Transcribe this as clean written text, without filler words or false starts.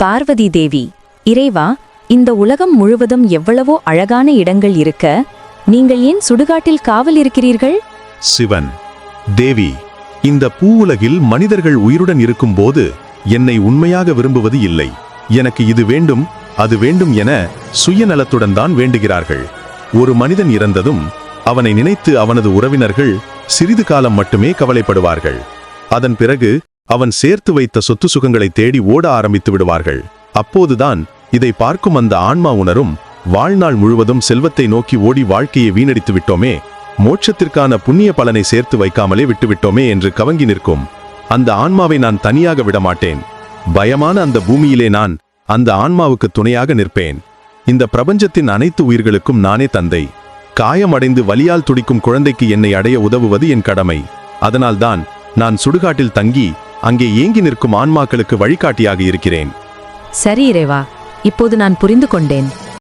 பார்வதி தேவி: இறைவா, இந்த உலகம் முழுவதும் எவ்வளவோ அழகான இடங்கள் இருக்க, நீங்கள் ஏன் சுடுகாட்டில் காவல் இருக்கிறீர்கள்? சிவன்: தேவி, இந்த பூ உலகில் மனிதர்கள் உயிருடன் இருக்கும்போது என்னை உண்மையாக விரும்புவது இல்லை. எனக்கு இது வேண்டும், அது வேண்டும் என சுயநலத்துடன் தான் வேண்டுகிறார்கள். ஒரு மனிதன் இறந்ததும் அவனை நினைத்து அவனது உறவினர்கள் சிறிது காலம் மட்டுமே கவலைப்படுவார்கள். அதன் பிறகு அவன் சேர்த்து வைத்த சொத்து சுகங்களை தேடி ஓட ஆரம்பித்து விடுவார்கள். அப்போதுதான் இதை பார்க்கும் அந்த ஆன்மா உணரும், வாழ்நாள் முழுவதும் செல்வத்தை நோக்கி ஓடி வாழ்க்கையை வீணடித்து விட்டோமே, மோட்சத்திற்கான புண்ணிய பலனை சேர்த்து வைக்காமலே விட்டுவிட்டோமே என்று கவங்கி நிற்கும். அந்த ஆன்மாவை நான் தனியாக விடமாட்டேன். பயமான அந்த பூமியிலே நான் அந்த ஆன்மாவுக்கு துணையாக நிற்பேன். இந்த பிரபஞ்சத்தின் அனைத்து உயிர்களுக்கும் நானே தந்தை. காயமடைந்து வலியால் துடிக்கும் குழந்தைக்கு என்னை அடைய உதவுவது என் கடமை. அதனால்தான் நான் சுடுகாட்டில் தங்கி அங்கே ஏங்கி நிற்கும் ஆன்மாக்களுக்கு வழிகாட்டியாக இருக்கிறேன். சரி இறைவா, இப்போது நான் புரிந்து கொண்டேன்.